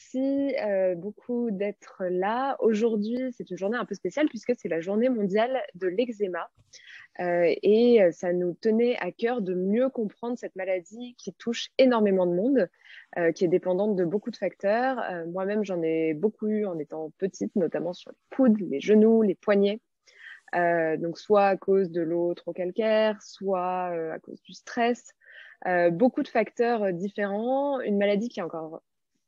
merci beaucoup d'être là. Aujourd'hui, c'est une journée un peu spéciale puisque c'est la journée mondiale de l'eczéma. Ça nous tenait à cœur de mieux comprendre cette maladie qui touche énormément de monde, qui est dépendante de beaucoup de facteurs. Moi-même, j'en ai beaucoup eu en étant petite, notamment sur les coudes, les genoux, les poignets. Donc, soit à cause de l'eau trop calcaire, soit à cause du stress. Beaucoup de facteurs différents. Une maladie qui est encore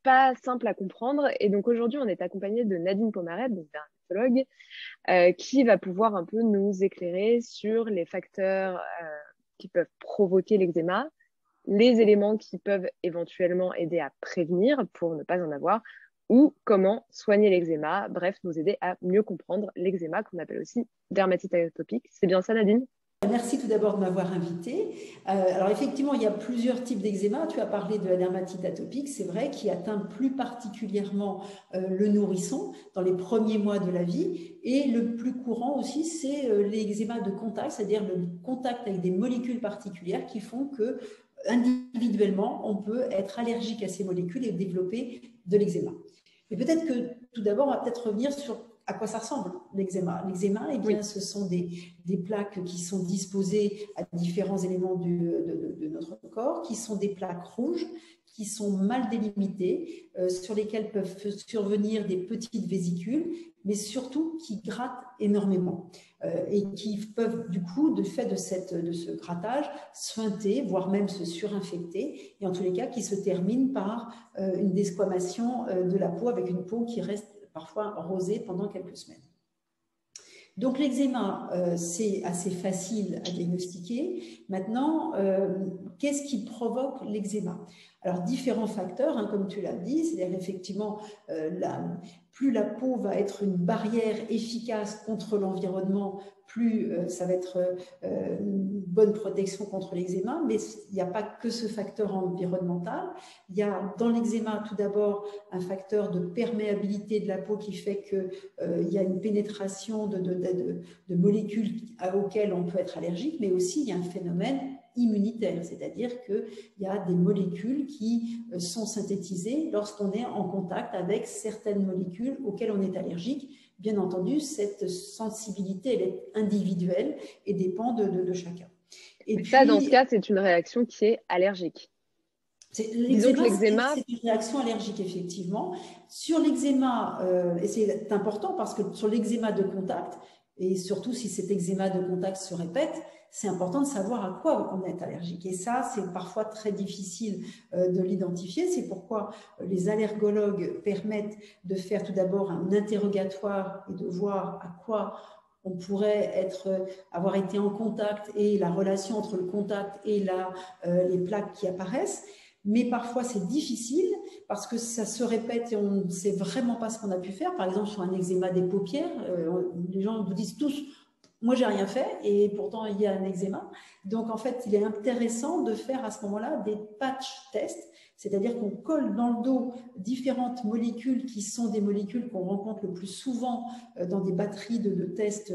pas simple à comprendre. Et donc, aujourd'hui, on est accompagné de Nadine Pomarette, donc dermatologue, qui va pouvoir un peu nous éclairer sur les facteurs qui peuvent provoquer l'eczéma, les éléments qui peuvent éventuellement aider à prévenir pour ne pas en avoir, ou comment soigner l'eczéma, bref, nous aider à mieux comprendre l'eczéma qu'on appelle aussi dermatite atopique. C'est bien ça, Nadine? Merci tout d'abord de m'avoir invitée. Alors effectivement, il y a plusieurs types d'eczéma. Tu as parlé de la dermatite atopique, c'est vrai, qui atteint plus particulièrement le nourrisson dans les premiers mois de la vie. Et le plus courant aussi, c'est l'eczéma de contact, c'est-à-dire le contact avec des molécules particulières qui font que individuellement, on peut être allergique à ces molécules et développer de l'eczéma. Mais peut-être que tout d'abord, on va peut-être revenir sur à quoi ça ressemble l'eczéma. L'eczéma, eh bien, ce sont des plaques qui sont disposées à différents éléments de notre corps, qui sont des plaques rouges, qui sont mal délimitées, sur lesquelles peuvent survenir des petites vésicules, mais surtout qui grattent énormément et qui peuvent, du coup, de fait de ce grattage, suinter, voire même se surinfecter, et en tous les cas, qui se termine par une desquamation de la peau avec une peau qui reste parfois rosée pendant quelques semaines. Donc l'eczéma, c'est assez facile à diagnostiquer. Maintenant, qu'est-ce qui provoque l'eczéma? Alors, différents facteurs, hein, comme tu l'as dit, c'est-à-dire effectivement, plus la peau va être une barrière efficace contre l'environnement, plus ça va être une bonne protection contre l'eczéma, mais il n'y a pas que ce facteur environnemental. Il y a dans l'eczéma tout d'abord un facteur de perméabilité de la peau qui fait qu'il y a une pénétration de molécules auxquelles on peut être allergique, mais aussi il y a un phénomène immunitaire, c'est-à-dire qu'il y a des molécules qui sont synthétisées lorsqu'on est en contact avec certaines molécules auxquelles on est allergique. Bien entendu, cette sensibilité, elle est individuelle et dépend de chacun. Et puis, ça, dans ce cas, c'est une réaction qui est allergique. Disons que l'eczéma, c'est une réaction allergique, effectivement. Sur l'eczéma, et c'est important parce que sur l'eczéma de contact, et surtout si cet eczéma de contact se répète, c'est important de savoir à quoi on est allergique. Et ça, c'est parfois très difficile de l'identifier. C'est pourquoi les allergologues permettent de faire tout d'abord un interrogatoire et de voir à quoi on pourrait avoir été en contact et la relation entre le contact et les plaques qui apparaissent. Mais parfois, c'est difficile parce que ça se répète et on ne sait vraiment pas ce qu'on a pu faire. Par exemple, sur un eczéma des paupières, les gens vous disent tous « moi, j'ai rien fait » et pourtant, il y a un eczéma. Donc, en fait, il est intéressant de faire à ce moment-là des patch tests, c'est-à-dire qu'on colle dans le dos différentes molécules qui sont des molécules qu'on rencontre le plus souvent dans des batteries de tests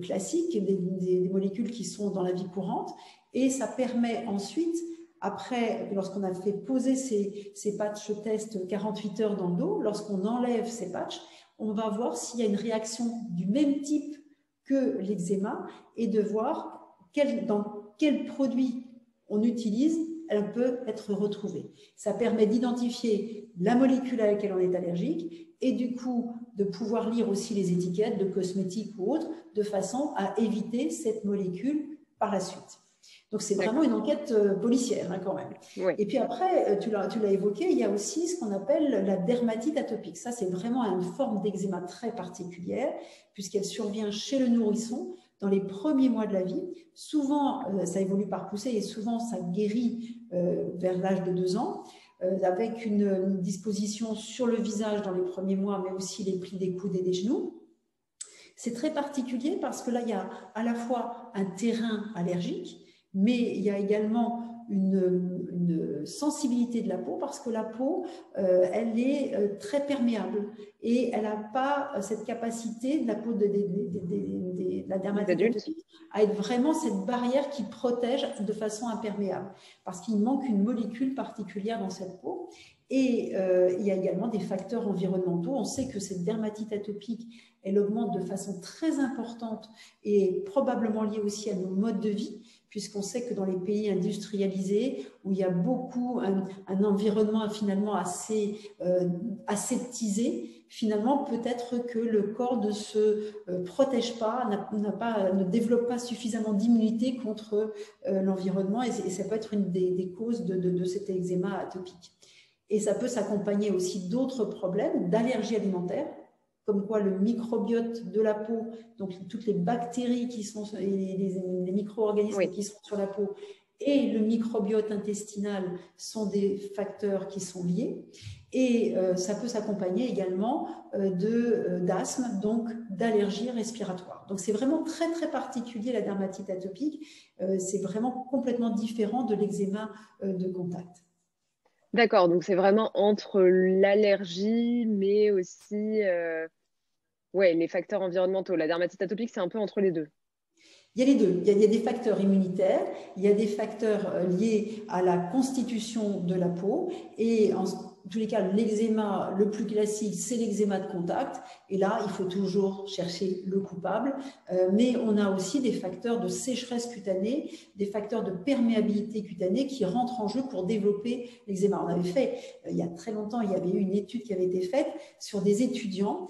classiques, des molécules qui sont dans la vie courante. Et ça permet ensuite, après, lorsqu'on a fait poser ces patchs tests 48 heures dans le dos, lorsqu'on enlève ces patchs, on va voir s'il y a une réaction du même type que l'eczéma et de voir dans quel produit on utilise, elle peut être retrouvée. Ça permet d'identifier la molécule à laquelle on est allergique et du coup de pouvoir lire aussi les étiquettes de cosmétiques ou autres de façon à éviter cette molécule par la suite. Donc, c'est vraiment une enquête policière, hein, quand même. Oui. Et puis après, tu l'as évoqué, il y a aussi ce qu'on appelle la dermatite atopique. Ça, c'est vraiment une forme d'eczéma très particulière, puisqu'elle survient chez le nourrisson dans les premiers mois de la vie. Souvent, ça évolue par poussée et souvent, ça guérit vers l'âge de 2 ans, avec une disposition sur le visage dans les premiers mois, mais aussi les plis des coudes et des genoux. C'est très particulier parce que là, il y a à la fois un terrain allergique, mais il y a également une sensibilité de la peau parce que la peau, elle est très perméable et elle n'a pas cette capacité de la peau de la dermatite atopique à être vraiment cette barrière qui protège de façon imperméable parce qu'il manque une molécule particulière dans cette peau. Et il y a également des facteurs environnementaux. On sait que cette dermatite atopique, elle augmente de façon très importante et probablement liée aussi à nos modes de vie, puisqu'on sait que dans les pays industrialisés, où il y a beaucoup un environnement finalement assez aseptisé, finalement peut-être que le corps ne se protège pas, ne développe pas suffisamment d'immunité contre l'environnement, et ça peut être une des causes de cet eczéma atopique. Et ça peut s'accompagner aussi d'autres problèmes, d'allergies alimentaires, comme quoi le microbiote de la peau, donc toutes les bactéries qui sont, et les micro-organismes qui sont sur la peau, et le microbiote intestinal sont des facteurs qui sont liés. Et ça peut s'accompagner également d'asthme, donc d'allergies respiratoires. Donc c'est vraiment très très particulier la dermatite atopique, c'est vraiment complètement différent de l'eczéma de contact. D'accord, donc c'est vraiment entre l'allergie, mais aussi les facteurs environnementaux. La dermatite atopique, c'est un peu entre les deux. Il y a les deux. Il y a des facteurs immunitaires, il y a des facteurs liés à la constitution de la peau. Et en tous les cas, l'eczéma le plus classique, c'est l'eczéma de contact. Et là, il faut toujours chercher le coupable. Mais on a aussi des facteurs de sécheresse cutanée, des facteurs de perméabilité cutanée qui rentrent en jeu pour développer l'eczéma. On avait fait, il y a très longtemps, il y avait eu une étude qui avait été faite sur des étudiants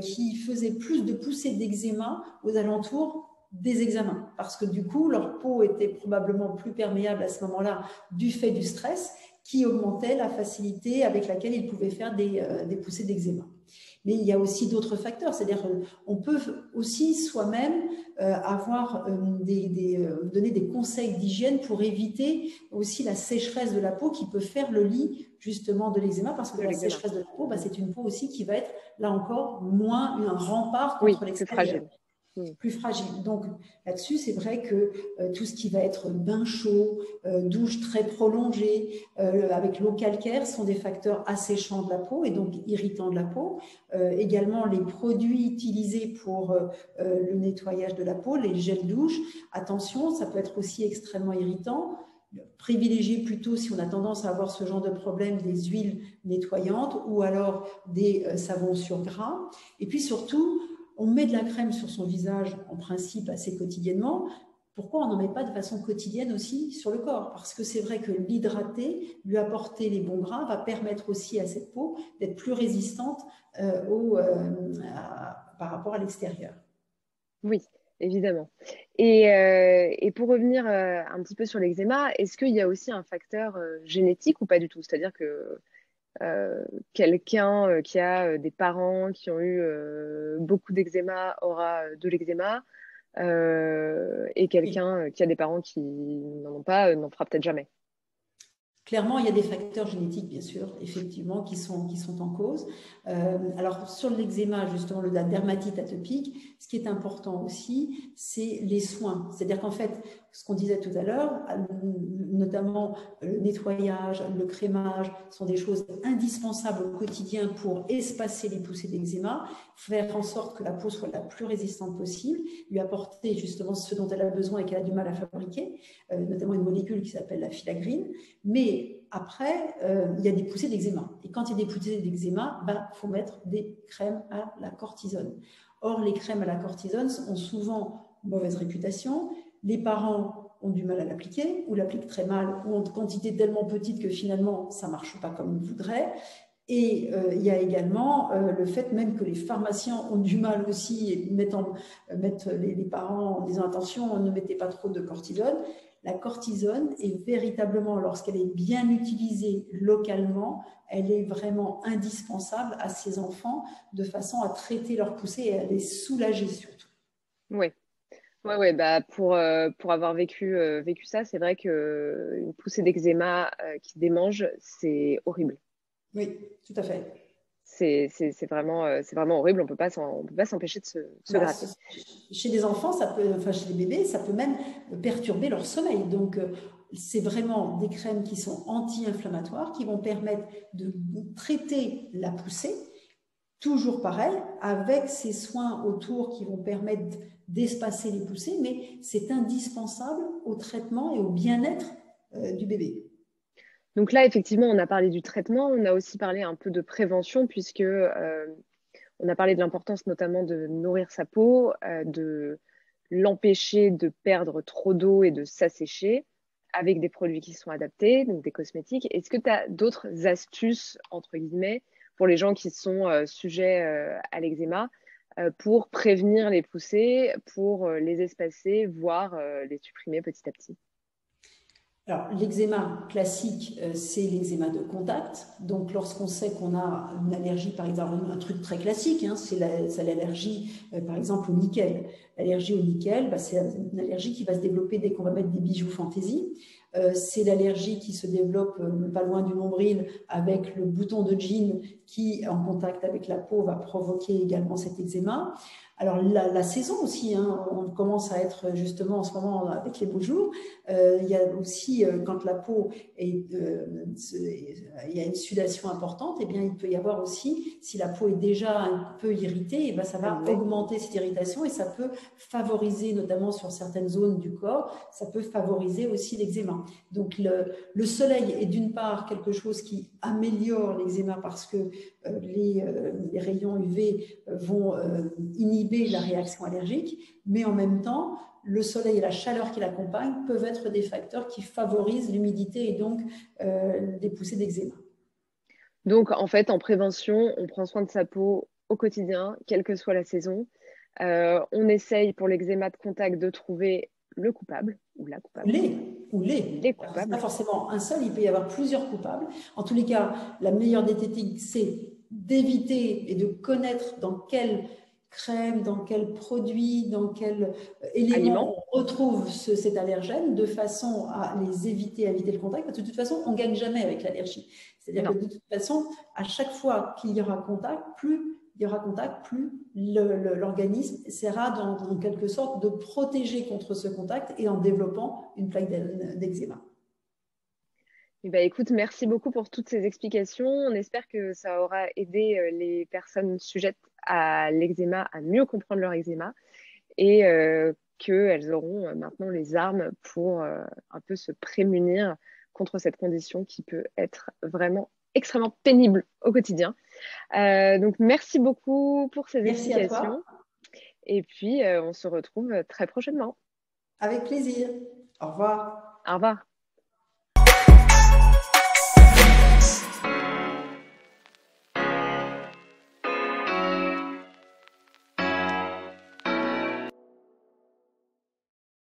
qui faisaient plus de poussées d'eczéma aux alentours des examens, parce que du coup, leur peau était probablement plus perméable à ce moment-là du fait du stress qui augmentait la facilité avec laquelle ils pouvaient faire des poussées d'eczéma. Mais il y a aussi d'autres facteurs, c'est-à-dire qu'on peut aussi soi-même donner des conseils d'hygiène pour éviter aussi la sécheresse de la peau qui peut faire le lit justement de l'eczéma, parce que la sécheresse de la peau, c'est une peau aussi qui va être, là encore, moins un rempart contre l'extérieur. Plus fragile. Donc là-dessus, c'est vrai que tout ce qui va être bain chaud, douche très prolongée, avec l'eau calcaire, sont des facteurs asséchants de la peau et donc irritants de la peau. Également, les produits utilisés pour le nettoyage de la peau, les gels douche, attention, ça peut être aussi extrêmement irritant. Privilégier plutôt, si on a tendance à avoir ce genre de problème, des huiles nettoyantes ou alors des savons sur gras. Et puis surtout, on met de la crème sur son visage, en principe, assez quotidiennement. Pourquoi on n'en met pas de façon quotidienne aussi sur le corps? Parce que c'est vrai que l'hydrater, lui apporter les bons gras, va permettre aussi à cette peau d'être plus résistante par rapport à l'extérieur. Oui, évidemment. Et pour revenir un petit peu sur l'eczéma, est-ce qu'il y a aussi un facteur génétique ou pas du tout? C'est-à-dire que quelqu'un qui a des parents qui ont eu beaucoup d'eczéma aura de l'eczéma, et quelqu'un qui a des parents qui n'en ont pas n'en fera peut-être jamais. Clairement, il y a des facteurs génétiques, bien sûr, effectivement, qui sont en cause. Alors, sur l'eczéma, justement, la dermatite atopique, ce qui est important aussi, c'est les soins. C'est-à-dire qu'en fait, ce qu'on disait tout à l'heure, notamment le nettoyage, le crémage, sont des choses indispensables au quotidien pour espacer les poussées d'eczéma, faire en sorte que la peau soit la plus résistante possible, lui apporter justement ce dont elle a besoin et qu'elle a du mal à fabriquer, notamment une molécule qui s'appelle la filagrine. Mais après, il y a des poussées d'eczéma. Et quand il y a des poussées d'eczéma, faut mettre des crèmes à la cortisone. Or, les crèmes à la cortisone ont souvent mauvaise réputation. Les parents ont du mal à l'appliquer, ou l'appliquent très mal, ou en quantité tellement petite que finalement, ça ne marche pas comme ils voudraient. Et il y a également le fait même que les pharmaciens ont du mal aussi et mettent les parents en disant attention, ne mettez pas trop de cortisone. La cortisone est véritablement, lorsqu'elle est bien utilisée localement, elle est vraiment indispensable à ces enfants de façon à traiter leur poussée et à les soulager surtout. Oui. Ouais, pour avoir vécu ça, c'est vrai qu'une poussée d'eczéma qui démange, c'est horrible. Oui, tout à fait. C'est vraiment horrible, on peut pas s'empêcher de se gratter. Chez les enfants, chez les bébés, ça peut même perturber leur sommeil. Donc, c'est vraiment des crèmes qui sont anti-inflammatoires, qui vont permettre de traiter la poussée, toujours pareil, avec ces soins autour qui vont permettre d'espacer les poussées, mais c'est indispensable au traitement et au bien-être du bébé. Donc là, effectivement, on a parlé du traitement, on a aussi parlé un peu de prévention, puisque on a parlé de l'importance notamment de nourrir sa peau, de l'empêcher de perdre trop d'eau et de s'assécher avec des produits qui sont adaptés, donc des cosmétiques. Est-ce que tu as d'autres astuces, entre guillemets, pour les gens qui sont sujets à l'eczéma, pour prévenir les poussées, pour les espacer, voire les supprimer petit à petit? Alors, l'eczéma classique, c'est l'eczéma de contact. Donc, lorsqu'on sait qu'on a une allergie, par exemple, un truc très classique, hein, c'est l'allergie, par exemple, au nickel. L'allergie au nickel, bah, c'est une allergie qui va se développer dès qu'on va mettre des bijoux fantaisie. C'est l'allergie qui se développe pas loin du nombril avec le bouton de jean qui, en contact avec la peau, va provoquer également cet eczéma. Alors la saison aussi, hein, on commence à être justement en ce moment avec les beaux jours. Il y a aussi quand la peau est, il y a une sudation importante, et bien il peut y avoir aussi, si la peau est déjà un peu irritée, et bien ça va augmenter cette irritation et ça peut favoriser, notamment sur certaines zones du corps, ça peut favoriser aussi l'eczéma. Donc le soleil est d'une part quelque chose qui améliore l'eczéma parce que les rayons UV vont inhiber la réaction allergique, mais en même temps, le soleil et la chaleur qui l'accompagnent peuvent être des facteurs qui favorisent l'humidité et donc des poussées d'eczéma. Donc, en fait, en prévention, on prend soin de sa peau au quotidien, quelle que soit la saison. On essaye pour l'eczéma de contact de trouver le coupable ou la coupable. Ou les. Les C'est pas coupables. forcément un seul, il peut y avoir plusieurs coupables. En tous les cas, la meilleure des techniques, c'est d'éviter et de connaître dans quelle crème, dans quel produit, dans quel élément Aliments. on retrouve cet allergène de façon à les éviter, à éviter le contact. Parce que de toute façon, on ne gagne jamais avec l'allergie. C'est-à-dire que de toute façon, à chaque fois qu'il y aura contact, plus il y aura contact, plus l'organisme essaiera en quelque sorte de protéger contre ce contact et en développant une plaque d'eczéma. Eh ben, écoute, merci beaucoup pour toutes ces explications. On espère que ça aura aidé les personnes sujettes à l'eczéma à mieux comprendre leur eczéma et qu'elles auront maintenant les armes pour un peu se prémunir contre cette condition qui peut être vraiment extrêmement pénible au quotidien. Donc, merci beaucoup pour ces Merci à toi. explications. Et puis, on se retrouve très prochainement. Avec plaisir. Au revoir. Au revoir.